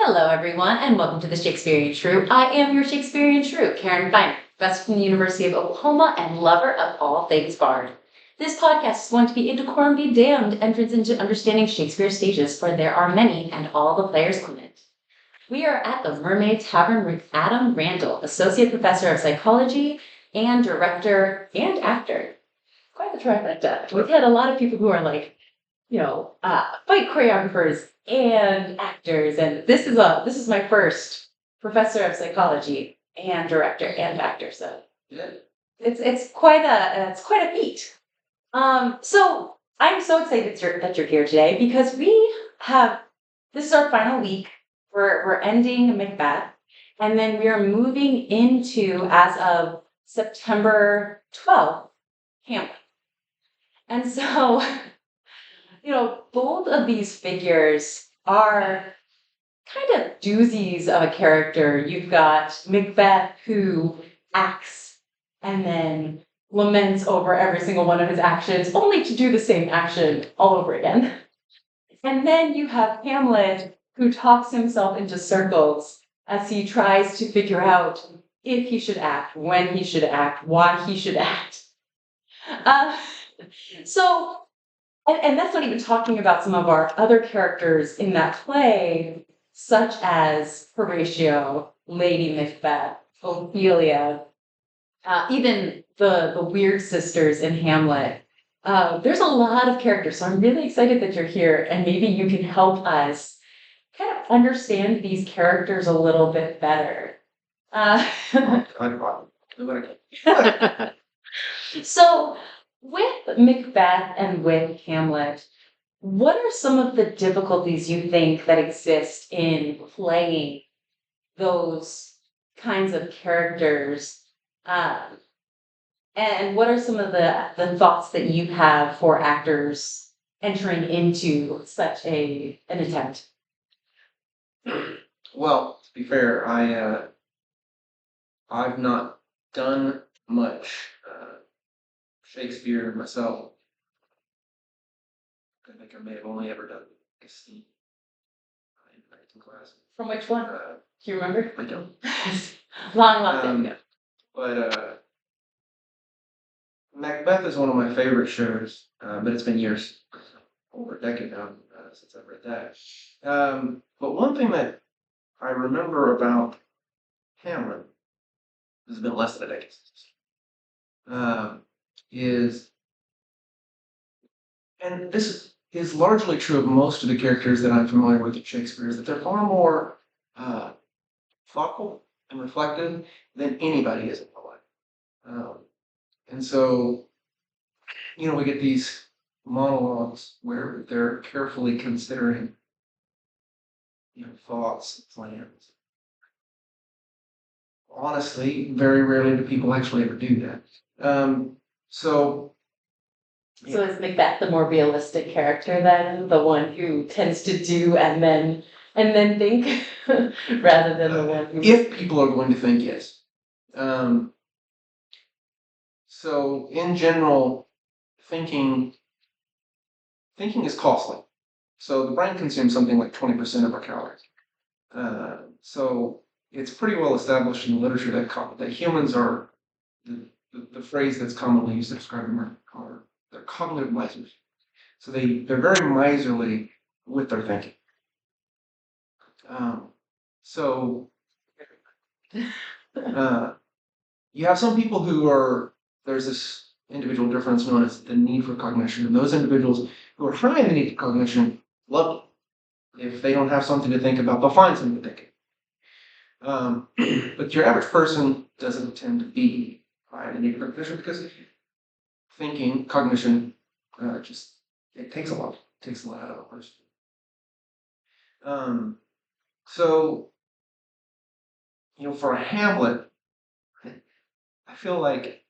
Hello, everyone, and welcome to the Shakespearean Shrew. I am your Shakespearean Shrew, Karen Feiner, professor from the University of Oklahoma and lover of all things bard. This podcast is going to be a decorum be damned entrance into understanding Shakespeare's stages, for there are many and all the players clement. We are at the Mermaid Tavern with Adam Randell, associate professor of psychology and director and actor. Quite the trifecta. We've had a lot of people who are like, fight choreographers and actors, and this is my first professor of psychology and director and actor. So Yeah. it's quite a feat. So I'm so excited that you're here today because this is our final week. We're ending Macbeth, and then we are moving into, as of September 12th, Hamlet. And so both of these figures are kind of doozies of a character. You've got Macbeth, who acts and then laments over every single one of his actions, only to do the same action all over again. And then you have Hamlet, who talks himself into circles as he tries to figure out if he should act, when he should act, why he should act. And that's not even talking about some of our other characters in that play, such as Horatio, Lady Macbeth, Ophelia, even the weird sisters in Hamlet. There's a lot of characters, so I'm really excited that you're here, and maybe you can help us kind of understand these characters a little bit better. So, with Macbeth and with Hamlet, what are some of the difficulties you think that exist in playing those kinds of characters? And what are some of the thoughts that you have for actors entering into such an attempt? Well, to be fair, I've not done much Shakespeare myself. I think I may have only ever done a scene in acting class. From which one? Do you remember? I don't. Long time ago. But Macbeth is one of my favorite shows, but it's been years, over a decade now, since I've read that. But one thing that I remember about Hamlet, this has been less than a decade since, is, and this is largely true of most of the characters that I'm familiar with in Shakespeare, is that they're far more thoughtful and reflective than anybody is in the life. And so, we get these monologues where they're carefully considering, thoughts, plans. Honestly, very rarely do people actually ever do that. So is Macbeth the more realistic character then, the one who tends to do and then think, rather than the one who? If people are going to think, yes. So in general, thinking is costly. So the brain consumes something like 20% of our calories. So it's pretty well established in the literature that humans are, the phrase that's commonly used to describe them are they're cognitive misers. So they're very miserly with their thinking. You have some people there's this individual difference known as the need for cognition, and those individuals who are high in the need for cognition love it. If they don't have something to think about, they'll find something to think about. But your average person doesn't tend to be high in the need for cognition because cognition, it takes a lot. It takes a lot out of a person. So, for a Hamlet, I feel like,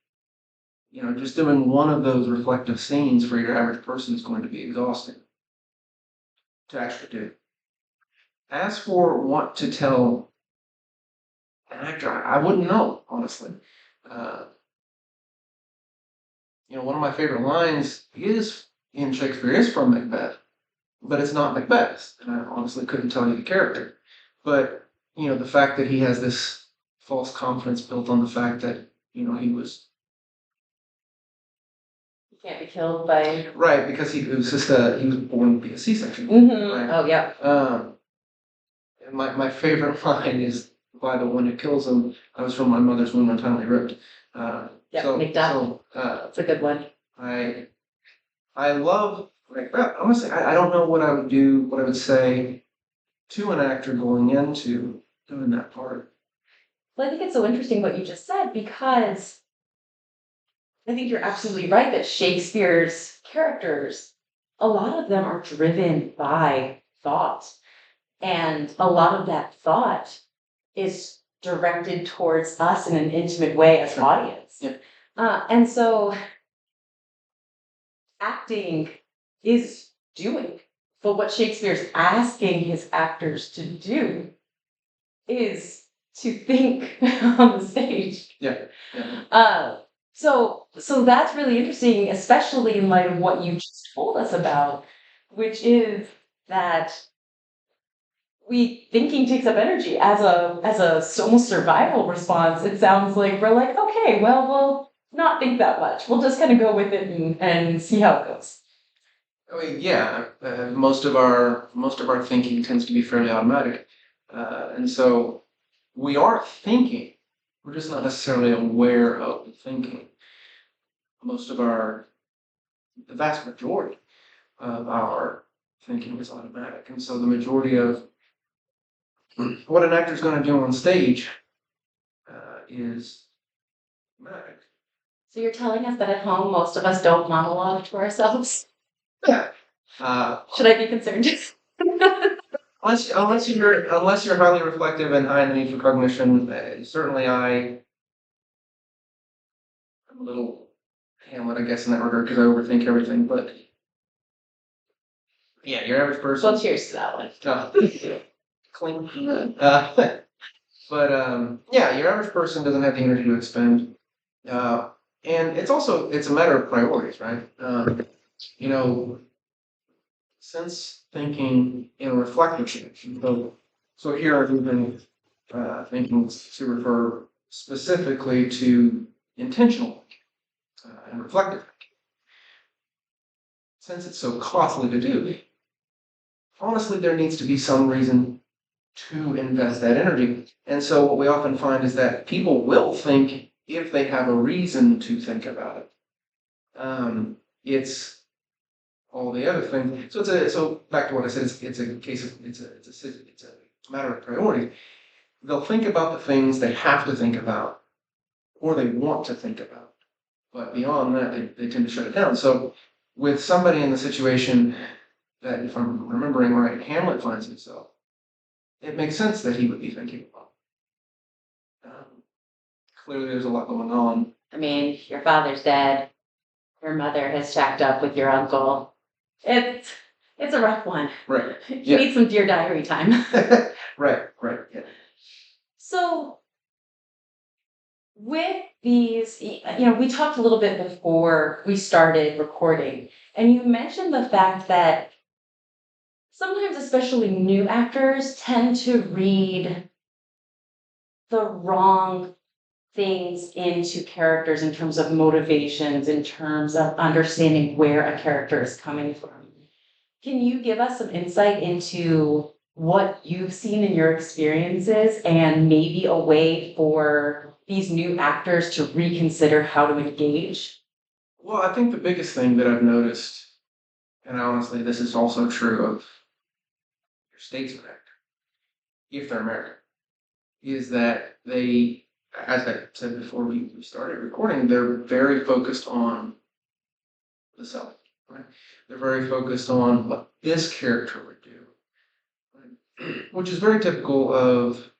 just doing one of those reflective scenes for your average person is going to be exhausting to actually do. As for what to tell an actor, I wouldn't know, honestly. One of my favorite lines in Shakespeare is from Macbeth, but it's not Macbeth, and I honestly couldn't tell you the character. But the fact that he has this false confidence built on the fact that he was Can't be killed by. right because he was born via C-section. Mm-hmm. Right? Oh yeah. And my favorite line is by the one who kills him. I was from my mother's womb untimely ripped. Macbeth. That's a good one. I love Macbeth. Honestly, I don't know what I would do, what I would say to an actor going into doing that part. Well, I think it's so interesting what you just said, because I think you're absolutely right that Shakespeare's characters, a lot of them are driven by thought. And a lot of that thought is directed towards us in an intimate way as an audience. Yeah. And so acting is doing. But what Shakespeare's asking his actors to do is to think on the stage. Yeah. So that's really interesting, especially in light of what you just told us about, which is that thinking takes up energy as a almost survival response. It sounds like we're like, okay, well, we'll not think that much. We'll just kind of go with it and see how it goes. I mean, yeah, most of our thinking tends to be fairly automatic, and so we are thinking. We're just not necessarily aware of the thinking. The vast majority of our thinking is automatic, and so the majority of what an actor's going to do on stage is automatic. So you're telling us that at home, most of us don't monologue to ourselves? Yeah. Should I be concerned? Unless you're highly reflective and high in the need for cognition, certainly I'm a little Hamlet, I guess, in that regard, because I overthink everything. But yeah, your average person. Well, cheers to that one. Clean. Yeah, your average person doesn't have the energy to expend, and it's a matter of priorities, right? Sense thinking in a reflective sense. So here I've been thinking to refer specifically to intentional and reflective thinking. Since it's so costly to do, honestly, there needs to be some reason to invest that energy. And so what we often find is that people will think if they have a reason to think about it. It's all the other things. So back to what I said. It's a matter of priority. They'll think about the things they have to think about, or they want to think about. But beyond that, they tend to shut it down. So with somebody in the situation that, if I'm remembering right, Hamlet finds himself, it makes sense that he would be thinking about. Clearly, there's a lot going on. I mean, your father's dead. Your mother has shacked up with your uncle. It's a rough one. Right. You need some Dear Diary time. Right. Yeah. So with these, we talked a little bit before we started recording, and you mentioned the fact that sometimes, especially new actors, tend to read the wrong things into characters in terms of motivations, in terms of understanding where a character is coming from. Can you give us some insight into what you've seen in your experiences and maybe a way for these new actors to reconsider how to engage? Well, I think the biggest thing that I've noticed, and honestly, this is also true of your statesman actor, if they're American, is that they, as I said before we started recording, they're very focused on the self. Right? They're very focused on what this character would do, right? Which is very typical of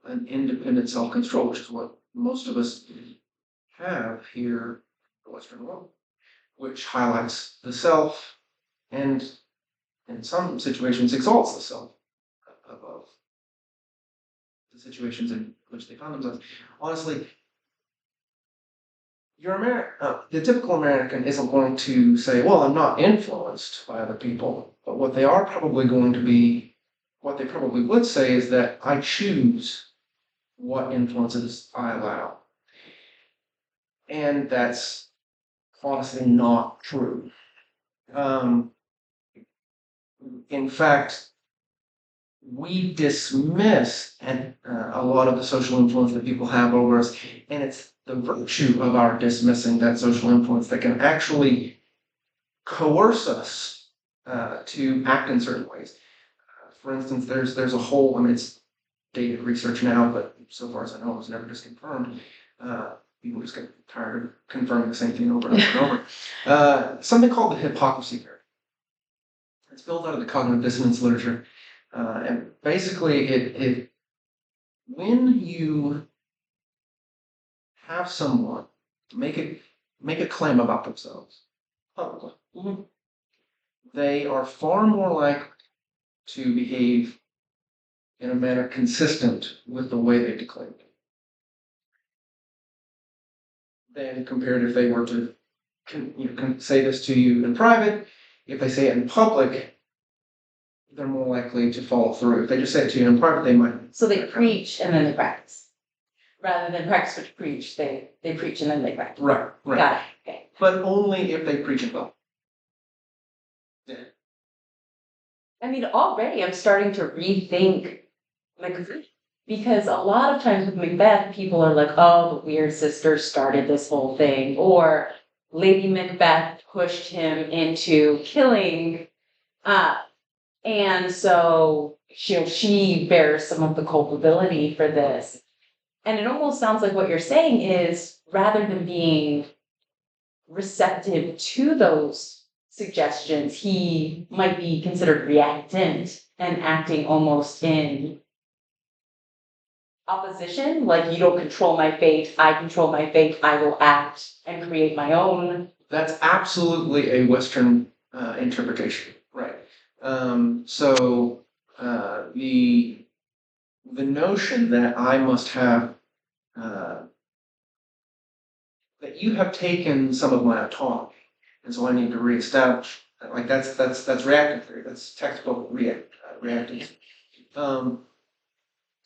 an independent self-control, which is what most of us have here in the Western world, which highlights the self and, in some situations, exalts the self above the situations in which they find themselves. Honestly, the typical American isn't going to say, well, I'm not influenced by other people, but what they are probably going to be what they probably would say is that I choose what influences I allow. And that's honestly not true. In fact, we dismiss a lot of the social influence that people have over us, and it's the virtue of our dismissing that social influence that can actually coerce us to act in certain ways. For instance, there's a whole, I mean, it's dated research now, but so far as I know, it was never just confirmed. People just get tired of confirming the same thing over and over and over. Something called the hypocrisy theory. It's built out of the cognitive dissonance literature. And basically, it when you have someone make a claim about themselves publicly, they are far more likely to behave in a manner consistent with the way they declared it than compared if they were to say this to you in private. If they say it in public, they're more likely to follow through. If they just say it to you in private, they might. So they preach and then they practice. Rather than practice what you preach, they preach and then they practice. Right. Got it. Okay. But only if they preach in public. Yeah. I mean, already I'm starting to rethink Macbeth, because a lot of times with Macbeth, people are like, oh, the weird sister started this whole thing, or Lady Macbeth pushed him into killing, and so she bears some of the culpability for this. And it almost sounds like what you're saying is, rather than being receptive to those suggestions, he might be considered reactant and acting almost in opposition, like you don't control my fate, I control my fate, I will act and create my own. That's absolutely a Western interpretation, right? So the notion that I must have that you have taken some of my autonomy, and so I need to reestablish. Like that's reactive theory. That's textbook reactive.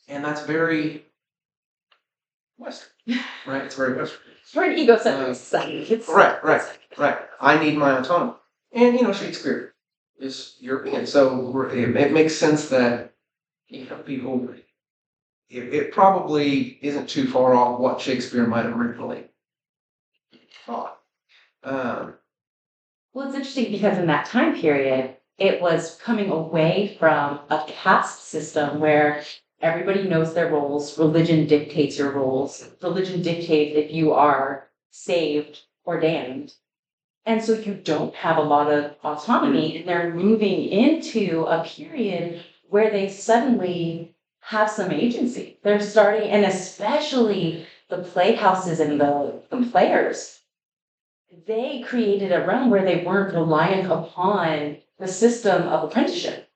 And that's very Western, right? It's very Western. We're an egocentric society. Right. I need my autonomy. And, Shakespeare is European, so it makes sense that, people, it probably isn't too far off what Shakespeare might have originally thought. Well, it's interesting because in that time period, it was coming away from a caste system where everybody knows their roles. Religion dictates your roles. Religion dictates if you are saved or damned. And so you don't have a lot of autonomy, and they're moving into a period where they suddenly have some agency. They're starting, and especially the playhouses and the players, they created a realm where they weren't reliant upon the system of apprenticeship.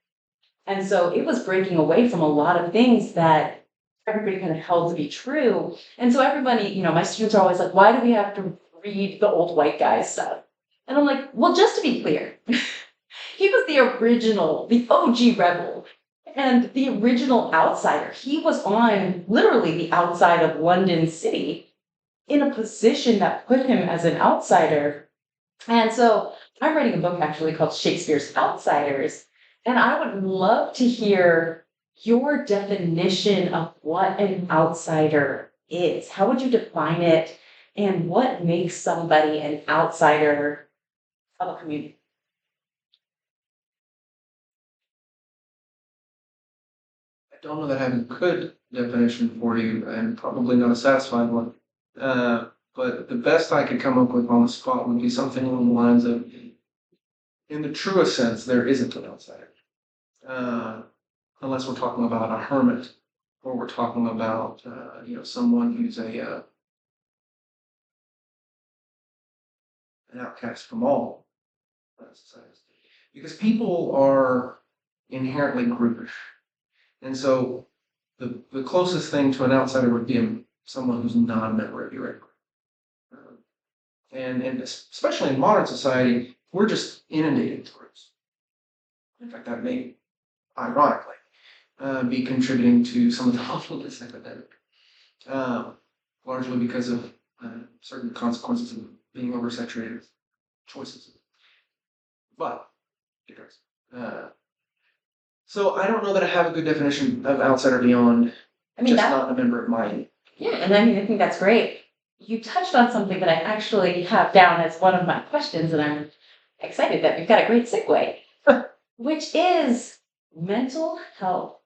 And so it was breaking away from a lot of things that everybody kind of held to be true. And so everybody, my students are always like, why do we have to read the old white guy stuff? And I'm like, well, just to be clear, he was the original, the OG rebel, and the original outsider. He was on literally the outside of London City in a position that put him as an outsider. And so I'm writing a book actually called Shakespeare's Outsiders. And I would love to hear your definition of what an outsider is. How would you define it? And what makes somebody an outsider of a community? I don't know that I have a good definition for you, and probably not a satisfying one. But the best I could come up with on the spot would be something along the lines of, in the truest sense, there isn't an outsider. Unless we're talking about a hermit, or we're talking about, someone who's an outcast from all societies. Because people are inherently groupish. And so the closest thing to an outsider would be someone who's not a member of your group. And especially in modern society, we're just inundated with groups. In fact, that may, ironically, be contributing to some of the awfulness epidemic, largely because of certain consequences of being oversaturated with choices. But, so I don't know that I have a good definition of outside or beyond, just not a member of mine. Yeah, and I think that's great. You touched on something that I actually have down as one of my questions, and I'm excited that we've got a great segue, which is mental health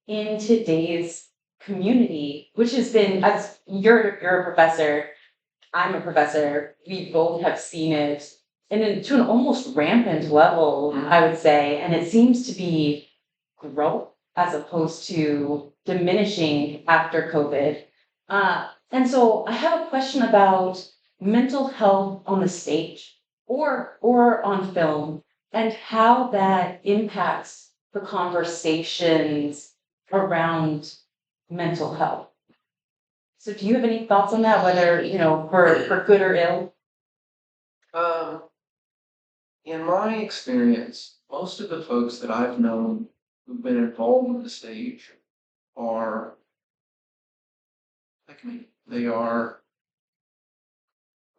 in today's community, which has been, as you're a professor, I'm a professor, we both have seen it to an almost rampant level, I would say, and it seems to be growth as opposed to diminishing after COVID. And so I have a question about mental health on the stage or on film and how that impacts the conversations around mental health. So do you have any thoughts on that, whether, for good or ill? In my experience, most of the folks that I've known who've been involved with the stage are like me. They are,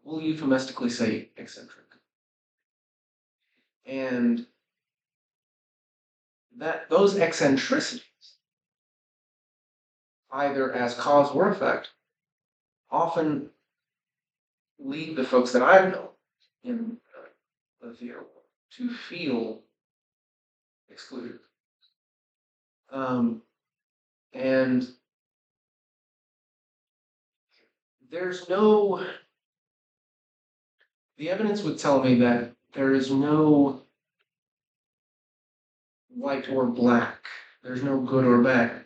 we'll euphemistically say, eccentric. And that those eccentricities, either as cause or effect, often lead the folks that I've known in the theater world to feel excluded. And there's no, the evidence would tell me that there is no white or black. There's no good or bad.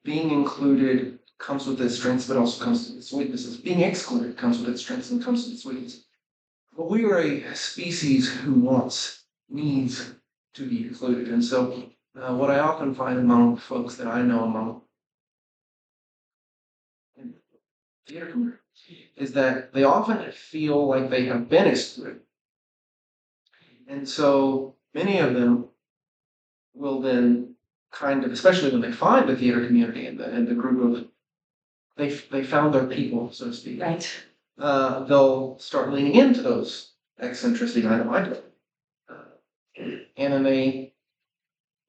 Being included comes with its strengths, but also comes with its weaknesses. Being excluded comes with its strengths and comes with its weaknesses. But we are a species who needs to be included. And so what I often find among folks that I know among theater community is that they often feel like they have been excluded. And so many of them will then kind of, especially when they find the theater community and the group of, they found their people, so to speak. Right. They'll start leaning into those eccentricities. I know I do. And then they,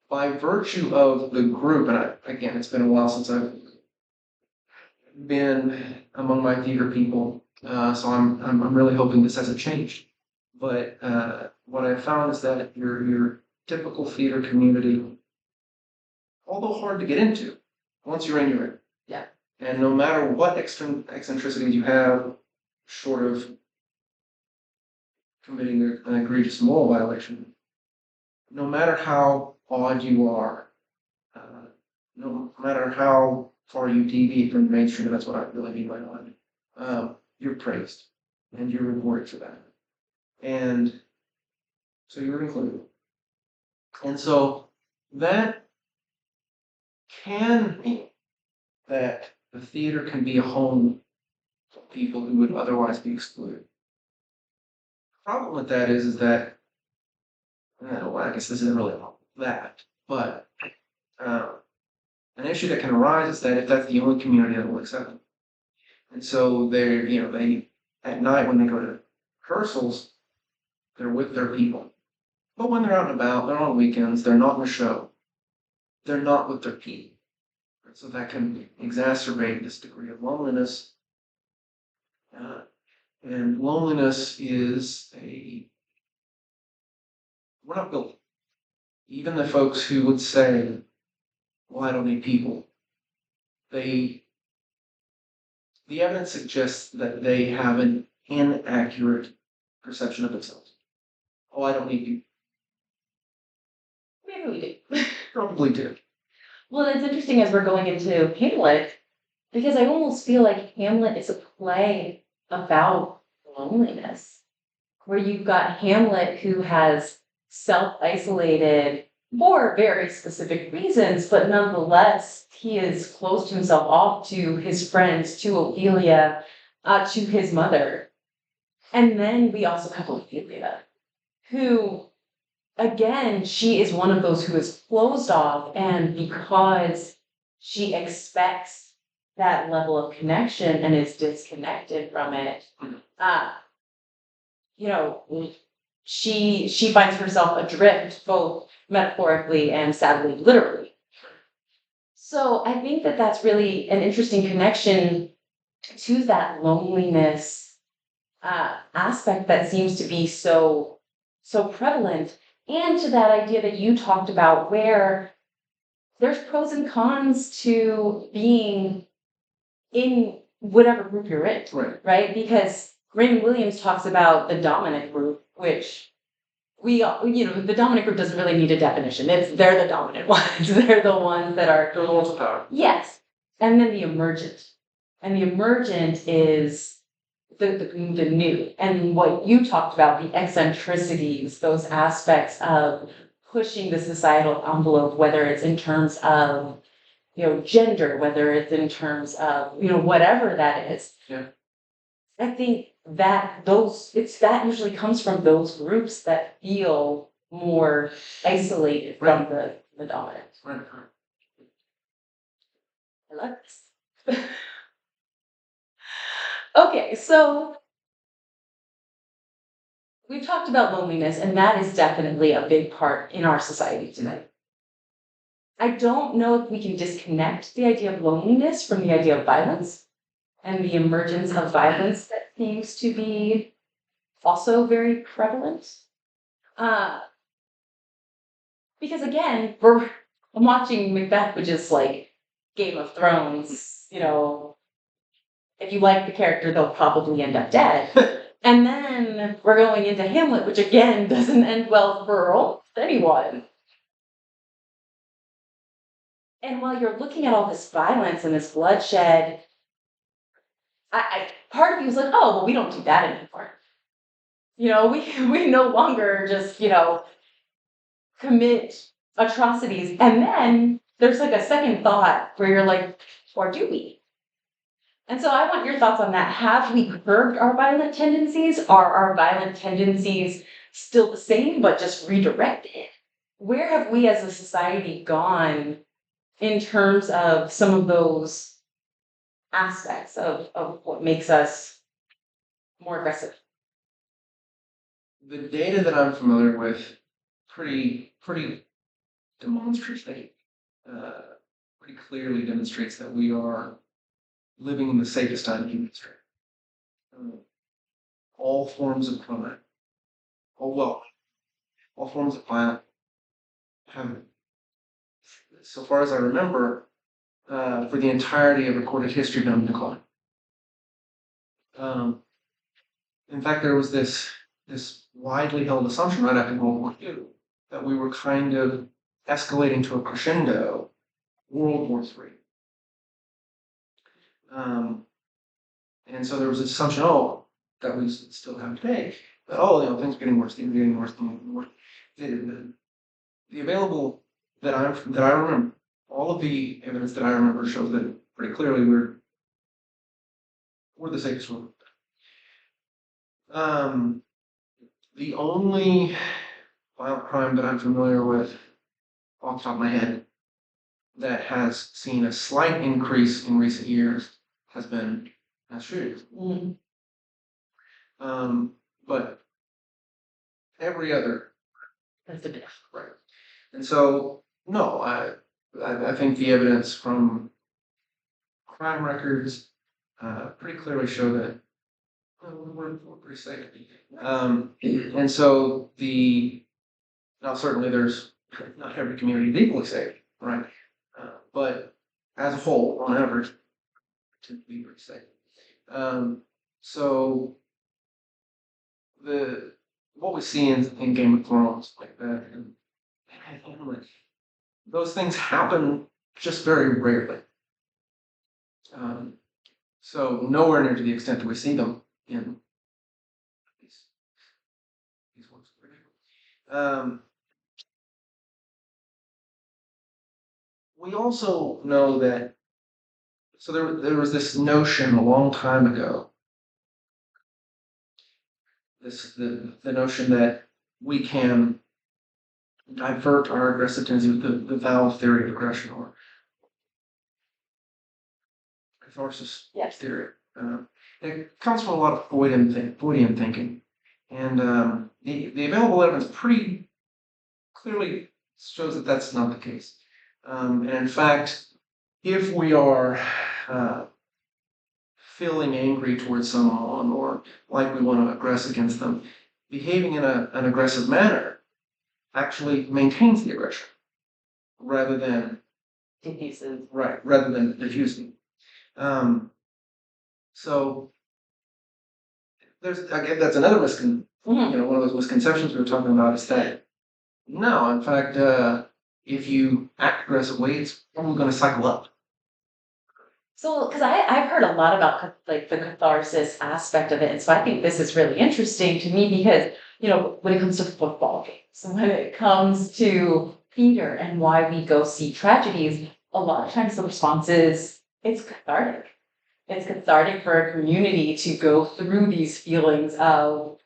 by virtue of the group, and again, it's been a while since I've been among my theater people, so I'm really hoping this hasn't changed. But what I found is that your typical theater community, although hard to get into, once you're in, you're in. Yeah. And no matter what eccentricities you have, short of committing an egregious moral violation, no matter how odd you are, no matter how far you deviate from the mainstream, that's what I really mean by odd, you're praised and you're rewarded for that. And so you're included. And so that can mean that the theater can be a home for people who would otherwise be excluded. The problem with that is that, I guess this isn't really that, but an issue that can arise is that if that's the only community that will accept them. And so they at night when they go to rehearsals, they're with their people. But when they're out and about, they're on weekends, they're not in the show, they're not with their people. So that can exacerbate this degree of loneliness. And loneliness is we're not built. Even the folks who would say, well, I don't need people, the evidence suggests that they have an inaccurate perception of themselves. Oh, I don't need people. Maybe we do. Probably do. Well, it's interesting as we're going into Hamlet, because I almost feel like Hamlet is a play about loneliness, where you've got Hamlet who has self-isolated for very specific reasons, but nonetheless, he is closed himself off to his friends, to Ophelia, to his mother. And then we also have Ophelia, who again, she is one of those who is closed off, and because she expects that level of connection and is disconnected from it, uh, you know, she finds herself adrift, both metaphorically and sadly literally. So I think that that's really an interesting connection to that loneliness aspect that seems to be so prevalent, and to that idea that you talked about, where there's pros and cons to being in whatever group you're in, right? Because Raymond Williams talks about the dominant group, which the dominant group doesn't really need a definition. They're the dominant ones. They're the ones that are They're the ones with power. Yes, and then the emergent, and the emergent is the new, and what you talked about, the eccentricities, those aspects of pushing the societal envelope, whether it's in terms of gender, whether it's in terms of whatever that is. Yeah. I think that that usually comes from those groups that feel more isolated from the dominant. Right. I love this. Okay, so we've talked about loneliness, and that is definitely a big part in our society today. I don't know if we can disconnect the idea of loneliness from the idea of violence and the emergence of violence that seems to be also very prevalent. Because again, I'm watching Macbeth, which is like Game of Thrones, if you like the character, they'll probably end up dead. And then we're going into Hamlet, which again doesn't end well for almost anyone. And while you're looking at all this violence and this bloodshed, part of you is like, oh, well, we don't do that anymore. We no longer just, commit atrocities. And then there's like a second thought where you're like, or do we? And so I want your thoughts on that. Have we curbed our violent tendencies? Are our violent tendencies still the same, but just redirected? Where have we as a society gone in terms of some of those aspects of what makes us more aggressive? The data that I'm familiar with pretty demonstratively, pretty clearly demonstrates that we are living in the safest time in human history. All forms of crime, all forms of violence have, so far as I remember, for the entirety of recorded history, been on decline. In fact, there was this widely held assumption right after World War II that we were kind of escalating to a crescendo, World War III. And so there was this assumption, that we still have today, that things are getting worse, things are getting worse, things are getting worse. The available that I remember, all of the evidence that I remember shows that pretty clearly we're the safest one. The only violent crime that I'm familiar with, off the top of my head, that has seen a slight increase in recent years has been Shrew. But every other, That's a bit right. And so, no, I think the evidence from crime records pretty clearly show that we're pretty safe. And so now certainly there's not every community is equally safe, right? But as a whole, on average, tend to be pretty safe. So what we see in Game of Thrones, like that, and those things happen just very rarely. So nowhere near to the extent that we see them in these works. We also know that, so there was this notion a long time ago, the notion that we can divert our aggressive tendency with the valve theory of aggression or catharsis Yes. theory. It comes from a lot of Freudian thinking. And the available evidence pretty clearly shows that that's not the case. And in fact, if we are feeling angry towards someone or like we want to aggress against them, behaving in an aggressive manner actually maintains the aggression rather than diffuses. Right, rather than diffusing. So there's again that's another one of those misconceptions we were talking about is that no, in fact, if you act aggressively, it's probably going to cycle up. So, because I've heard a lot about like the catharsis aspect of it, and so I think this is really interesting to me because when it comes to football games, when it comes to theater and why we go see tragedies, a lot of times the response is it's cathartic. It's cathartic for a community to go through these feelings of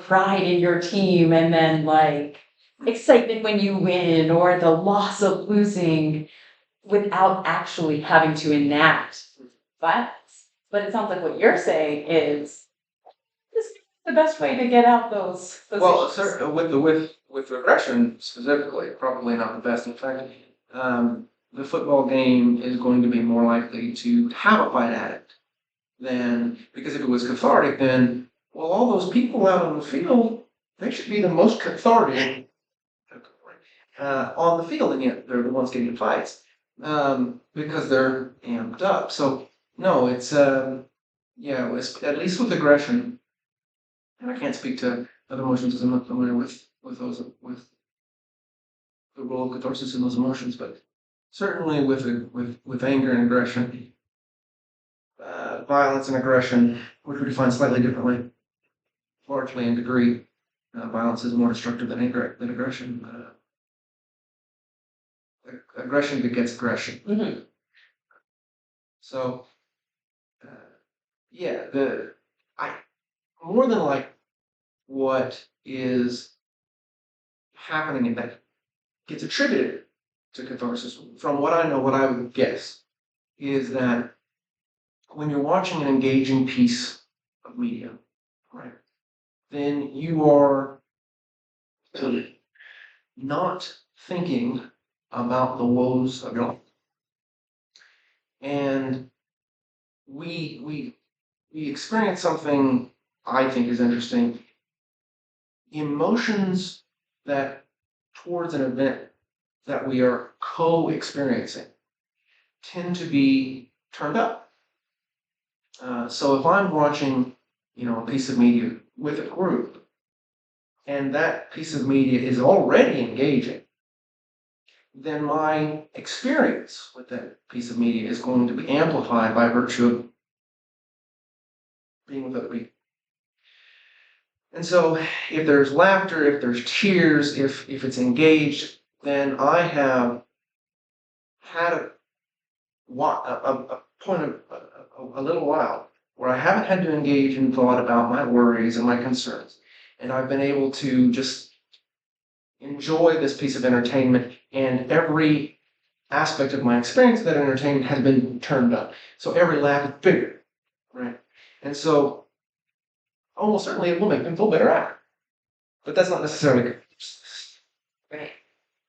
pride in your team, and then like excitement when you win or the loss of losing, without actually having to enact violence. But it sounds like what you're saying is this is the best way to get out those Well, issues. sir, with aggression specifically, probably not the best. In fact, the football game is going to be more likely to have a fight at it than because if it was cathartic, then all those people out on the field, they should be the most cathartic on the field, and yet they're the ones getting fights. Because they're amped up. So no, it's it's, at least with aggression, and I can't speak to other emotions because I'm not familiar with those with the role of catharsis in those emotions, but certainly with anger and aggression, violence and aggression, which we define slightly differently, largely in degree. Violence is more destructive than aggression. Aggression begets aggression. Mm-hmm. So, I more than like what is happening in that gets attributed to catharsis. From what I know, what I would guess is that when you're watching an engaging piece of media, right, then you are not thinking about the woes of your life, and we experience something I think is interesting. Emotions that towards an event that we are co-experiencing tend to be turned up. So if I'm watching, a piece of media with a group, and that piece of media is already engaging, then my experience with that piece of media is going to be amplified by virtue of being with other people. And so if there's laughter, if there's tears, if it's engaged, then I have had a point of a little while where I haven't had to engage in thought about my worries and my concerns. And I've been able to just enjoy this piece of entertainment, and every aspect of my experience of that entertainment has been turned up. So every laugh is bigger, right? And so almost certainly it will make them feel better after. But that's not necessarily good. Right.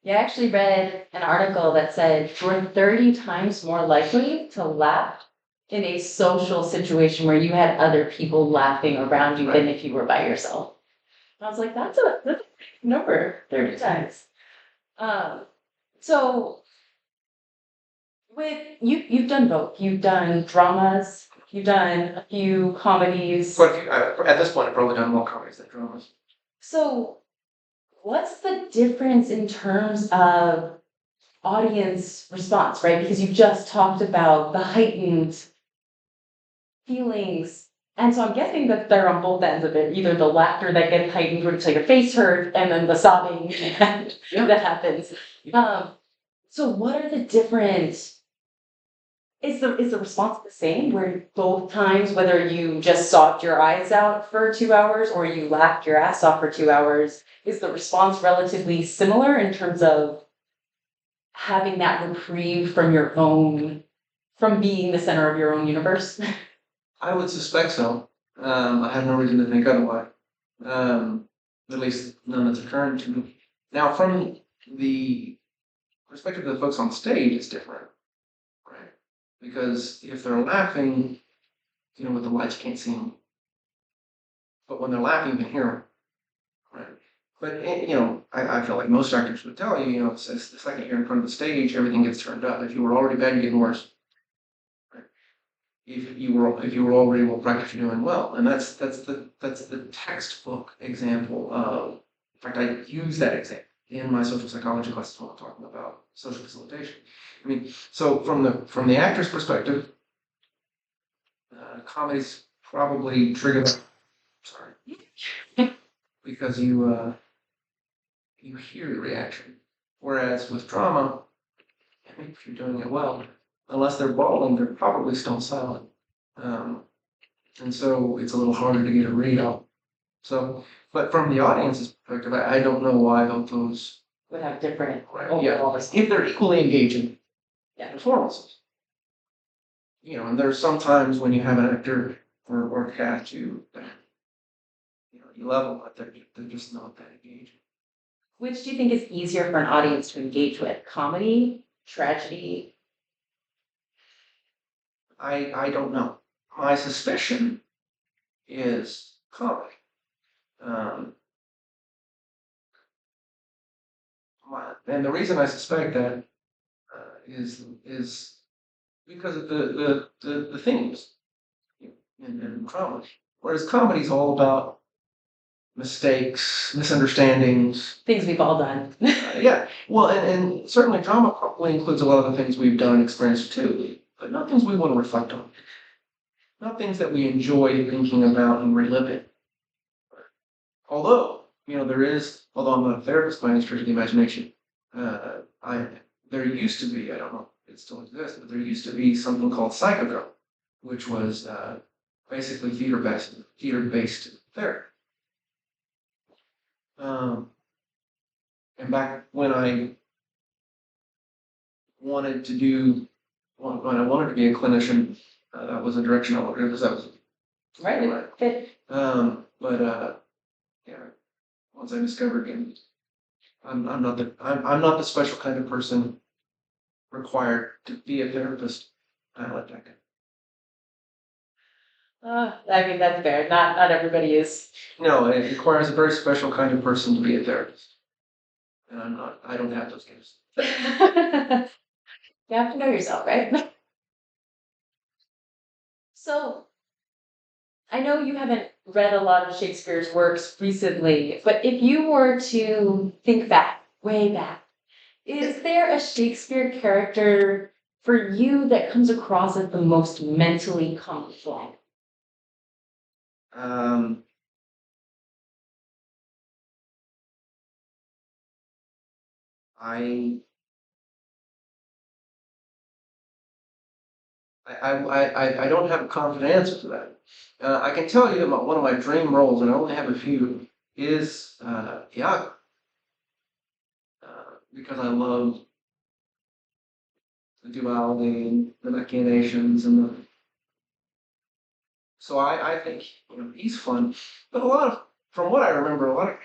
Yeah, I actually read an article that said you're 30 times more likely to laugh in a social situation where you had other people laughing around you than if you were by yourself. And I was like, that's a big number, 30 times. So with you've done both. You've done dramas, you've done a few comedies. But at this point, I've probably done more comedies than dramas. So what's the difference in terms of audience response, right? Because you just talked about the heightened feelings. And so I'm guessing that they're on both ends of it, either the laughter that gets heightened until your face hurts, and then the sobbing that happens. So what are the different Is the response the same where both times, whether you just sobbed your eyes out for 2 hours or you laughed your ass off for 2 hours, is the response relatively similar in terms of having that reprieve from your own, from being the center of your own universe? I would suspect so. I have no reason to think otherwise. At least none that's occurring to me. Now, from the perspective of the folks on stage, it's different, right? Because if they're laughing, with the lights, you can't see them. But when they're laughing, you can hear them, right? But I feel like most actors would tell you, it's the second you're in front of the stage, everything gets turned up. If you were already bad, you're getting worse. Right? If you were already well practiced, you're doing well, and that's the textbook example of. In fact, I use that example in my social psychology classes when I'm talking about social facilitation. I mean, so from the actor's perspective, comedy's probably trigger. Sorry, because you hear the reaction, whereas with drama, if you're doing it well, unless they're bawling, they're probably still silent. And so it's a little harder to get a read out. So, but from the audience's perspective, I don't know why those Would have different yeah, if they're equally engaging performances. And there's sometimes when you have an actor or cast you love them, but they're just not that engaging. Which do you think is easier for an audience to engage with? Comedy, tragedy? I don't know. My suspicion is comedy. And the reason I suspect that is because of the themes in drama. Whereas comedy is all about mistakes, misunderstandings. Things we've all done. Yeah. Well, and certainly drama probably includes a lot of the things we've done and experienced too, but not things we want to reflect on. Not things that we enjoy thinking about and reliving. Although, although I'm not a therapist by any stretch of the imagination, there used to be, I don't know if it still exists, but there used to be something called psychodrama, which was basically theater-based therapy. And back when I wanted to be a clinician, that was a direction I wanted to go because that was right. But yeah, once I discovered I'm not the special kind of person required to be a therapist. I let that go. I mean, that's fair. Not everybody is. No, it requires a very special kind of person to be a therapist. And I'm not. I don't have those gifts. You have to know yourself, right? So, I know you haven't read a lot of Shakespeare's works recently, but if you were to think back, way back, is there a Shakespeare character for you that comes across as the most mentally complex? I don't have a confident answer to that. I can tell you about one of my dream roles, and I only have a few, is Iago. Because I love the duality and the machinations and so I think he's fun. But from what I remember, a lot of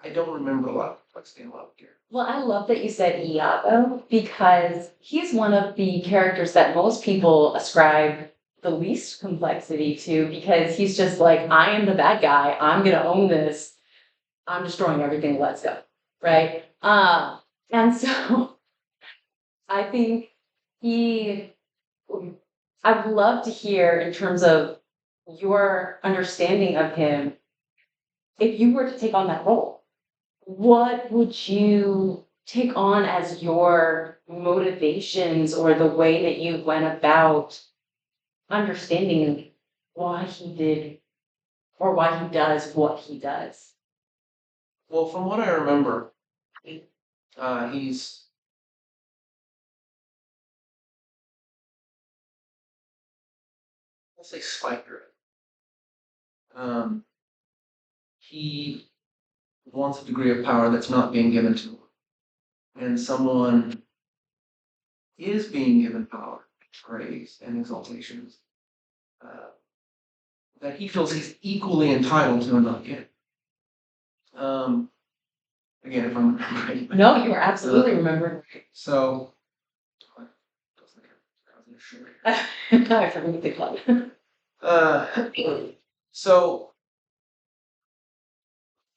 I don't remember a lot of complexity in a lot of characters. Well, I love that you said Iago because he's one of the characters that most people ascribe the least complexity to because he's just like, I am the bad guy. I'm going to own this. I'm destroying everything. Let's go. Right. And so I think I would love to hear in terms of your understanding of him, if you were to take on that role. What would you take on as your motivations or the way that you went about understanding why he did or why he does what he does? Well, from what I remember, He's let's say spite driven. He wants a degree of power that's not being given to him, and someone is being given power, praise, and exaltations that he feels he's equally entitled to and not getting. Again, if I'm remembering. No, you are absolutely remembering. So, I forget the club. So,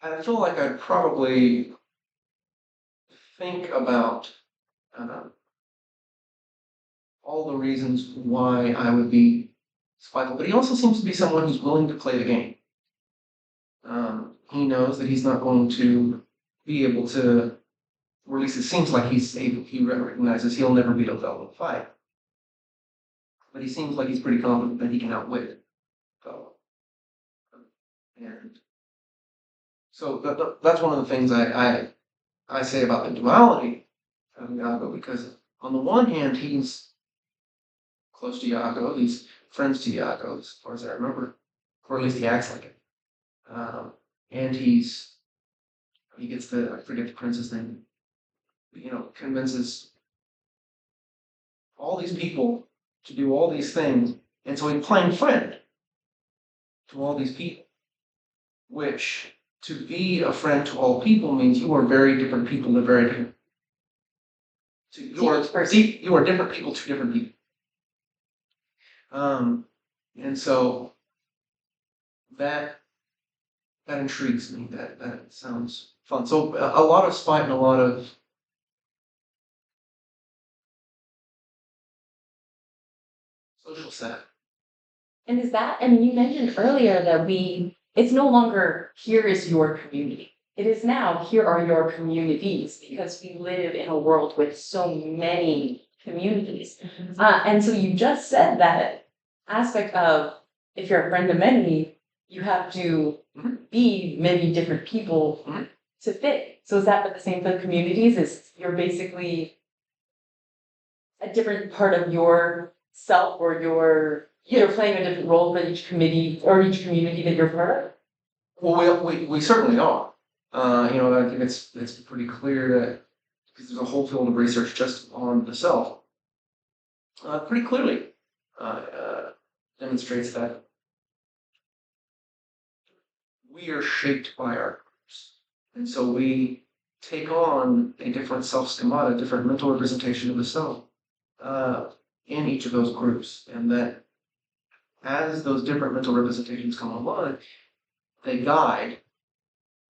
I feel like I'd probably think about all the reasons why I would be spiteful, but he also seems to be someone who's willing to play the game. He knows that he's not going to be able to, or at least it seems like he recognizes he'll never beat Othello in a fight. But he seems like he's pretty confident that he can outwit Othello. And so that's one of the things I say about the duality of Iago, because on the one hand, he's close to Iago, he's friends to Iago, as far as I remember, or at least he acts like it. And he gets I forget the prince's name, convinces all these people to do all these things, and so he's playing friend to all these people, which to be a friend to all people means you are very different people to very different. You are different people to different people. And so that intrigues me. That sounds fun. So a lot of spite and a lot of social set. And is that, I mean, you mentioned earlier that it's no longer here is your community. It is now here are your communities, because we live in a world with so many communities. And so you just said that aspect of if you're a friend of many, you have to be many different people to fit. So is that the same for the communities? Is you're basically a different part of your self, or you're playing a different role for each committee or each community that you're part of? Well, we certainly are. I think it's pretty clear that, because there's a whole field of research just on the self, pretty clearly demonstrates that we are shaped by our groups. And so we take on a different self-schemata, a different mental representation of the self in each of those groups. And that as those different mental representations come online, they guide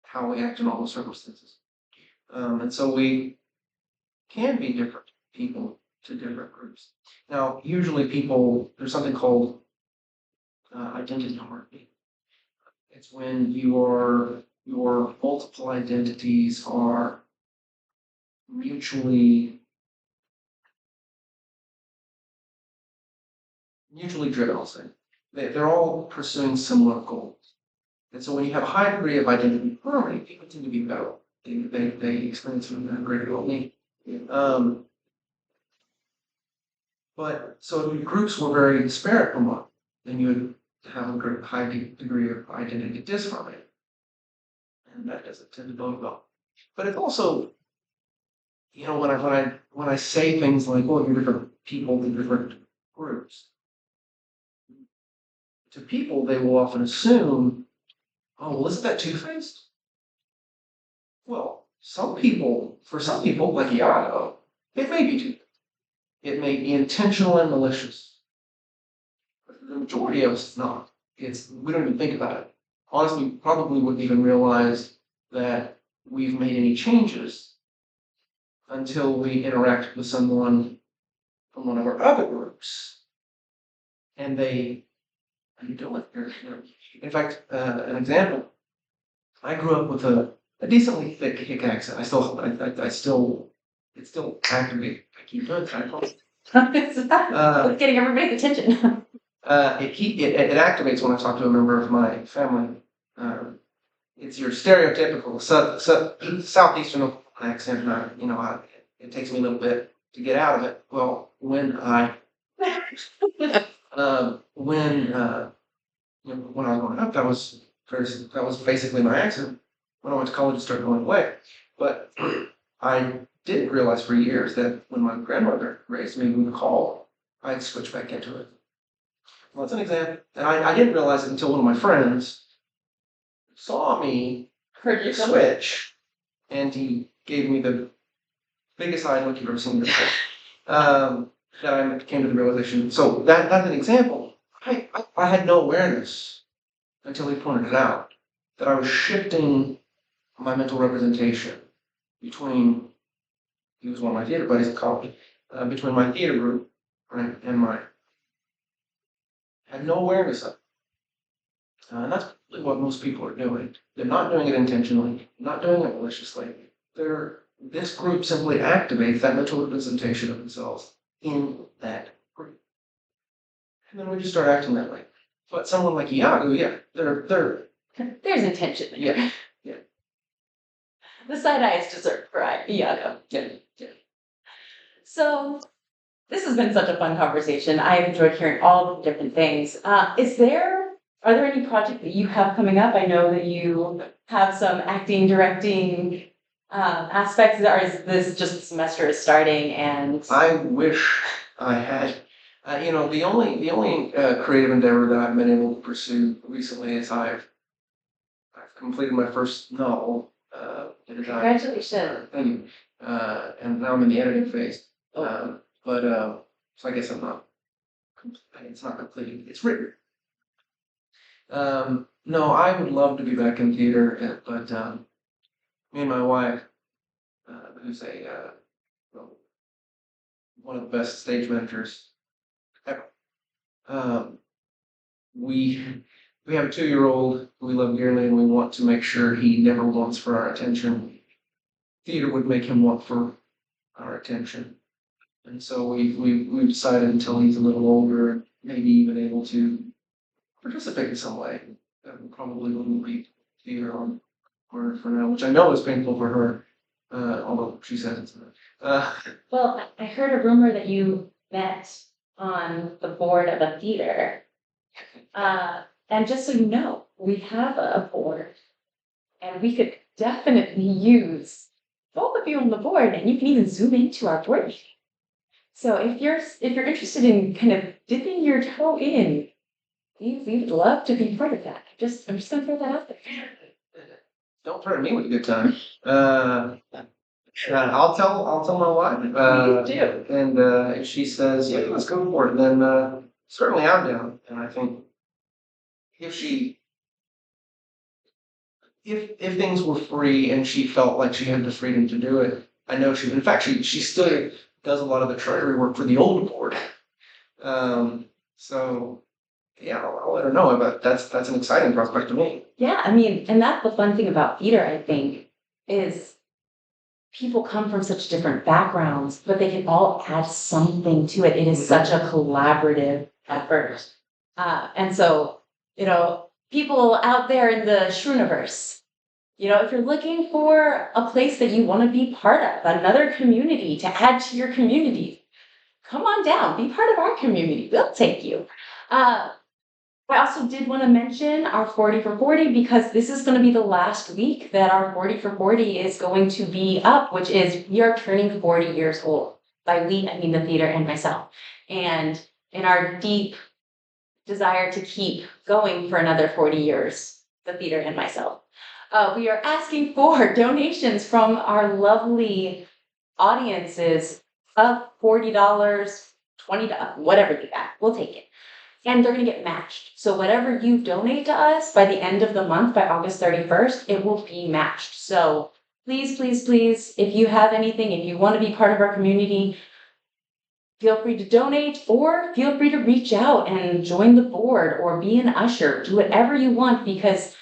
how we act in all those circumstances. And so we can be different people to different groups. Now, usually there's something called identity harmony. It's when your multiple identities are mutually driven, I'll say. They're all pursuing similar goals. And so when you have a high degree of identity harmony, people tend to be better. They experience a greater well-being. But so if groups were very disparate from one, then you would have a high degree of identity disharmony. And that doesn't tend to bode well. But it's also, when I say things like, "Oh, you're different people in different groups," to people they will often assume, "Oh, well, isn't that two-faced?" Well, for some people, like Iago, it may be two-faced. It may be intentional and malicious. But the majority of us, it's not. We don't even think about it. Honestly, we probably wouldn't even realize that we've made any changes until we interact with someone from one of our other groups. And they, how you doing here? In fact, an example, I grew up with a decently thick Hick accent. It still activates. I keep doing it. It's getting everybody's attention. It activates when I talk to a member of my family. It's your stereotypical southeastern accent, and it takes me a little bit to get out of it. Well, when I when when I was growing up, that was basically my accent. When I went to college, it started going away. But I didn't realize for years that when my grandmother raised me with a call, I'd switch back into it. Well, that's an example. And I didn't realize it until one of my friends saw me Heard you come. switch, and he gave me the biggest eye look you've ever seen before. That I came to the realization. So that's an example. I had no awareness until he pointed it out that I was shifting my mental representation between, he was one of my theater buddies at college, between my theater group, right, and mine. I had no awareness of it. And that's really what most people are doing. They're not doing it intentionally, not doing it maliciously. This group simply activates that mental representation of themselves in that group. And then we just start acting that way. But someone like Iago, yeah, they're There's intention there. Yeah. The side eye is dessert for Iago. Yeah. So this has been such a fun conversation. I've enjoyed hearing all the different things. Are there any projects that you have coming up? I know that you have some acting, directing aspects, or is this just the semester is starting and I wish I had. The only creative endeavor that I've been able to pursue recently is I've completed my first novel. Congratulations. And now I'm in the editing phase. Oh. So I guess it's not completed. It's written. No, I would love to be back in theater, but me and my wife, who's one of the best stage managers ever, we have a 2-year-old who we love dearly, and we want to make sure he never wants for our attention. Theater would make him want for our attention, and so we've decided until he's a little older, maybe even able to participate in some way, that we probably wouldn't read theater on for now, which I know is painful for her, although she says it's not. Well, I heard a rumor that you met on the board of a theater. And just so you know, we have a board, and we could definitely use both of you on the board, and you can even zoom into our board meeting. So if you're interested in kind of dipping your toe in, we would love to be part of that. I'm just gonna throw that out there. Don't threaten me with a good time. I'll tell my wife. Please do. And if she says, "Yeah, let's go for it," then certainly I'm down. And I think if things were free and she felt like she had the freedom to do it, I know in fact she still does a lot of the treasury work for the old board. So yeah, I'll let her know. But that's an exciting prospect to me. Yeah, I mean, and that's the fun thing about theater, I think, is people come from such different backgrounds, but they can all add something to it. It is such a collaborative effort. And so, people out there in the Shrew-niverse, if you're looking for a place that you want to be part of, another community to add to your community, come on down, be part of our community. We'll take you. I also did want to mention our 40 for 40 because this is going to be the last week that our 40 for 40 is going to be up, which is we are turning 40 years old. By we, I mean the theater and myself. And in our deep desire to keep going for another 40 years, the theater and myself, we are asking for donations from our lovely audiences of $40, $20, whatever you got, we'll take it. And they're going to get matched. So whatever you donate to us by the end of the month, by August 31st, it will be matched. So please, please, please, if you have anything, if you want to be part of our community, feel free to donate or feel free to reach out and join the board or be an usher. Do whatever you want because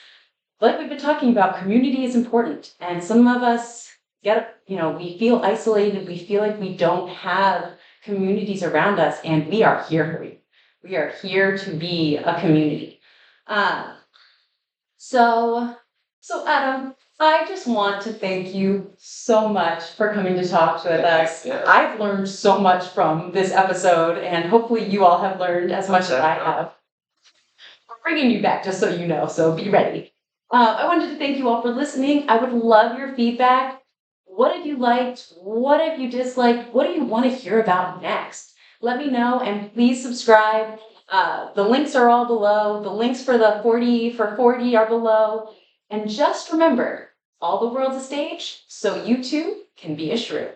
like we've been talking about, community is important. And some of us we feel isolated. We feel like we don't have communities around us and we are here for you. We are here to be a community. So Adam, I just want to thank you so much for coming to talk with us. Yeah. I've learned so much from this episode, and hopefully you all have learned as much as I have. We're bringing you back, just so you know, so be ready. I wanted to thank you all for listening. I would love your feedback. What have you liked? What have you disliked? What do you want to hear about next? Let me know, and please subscribe. The links are all below. The links for the 40 for 40 are below. And just remember, all the world's a stage, so you too can be a shrew.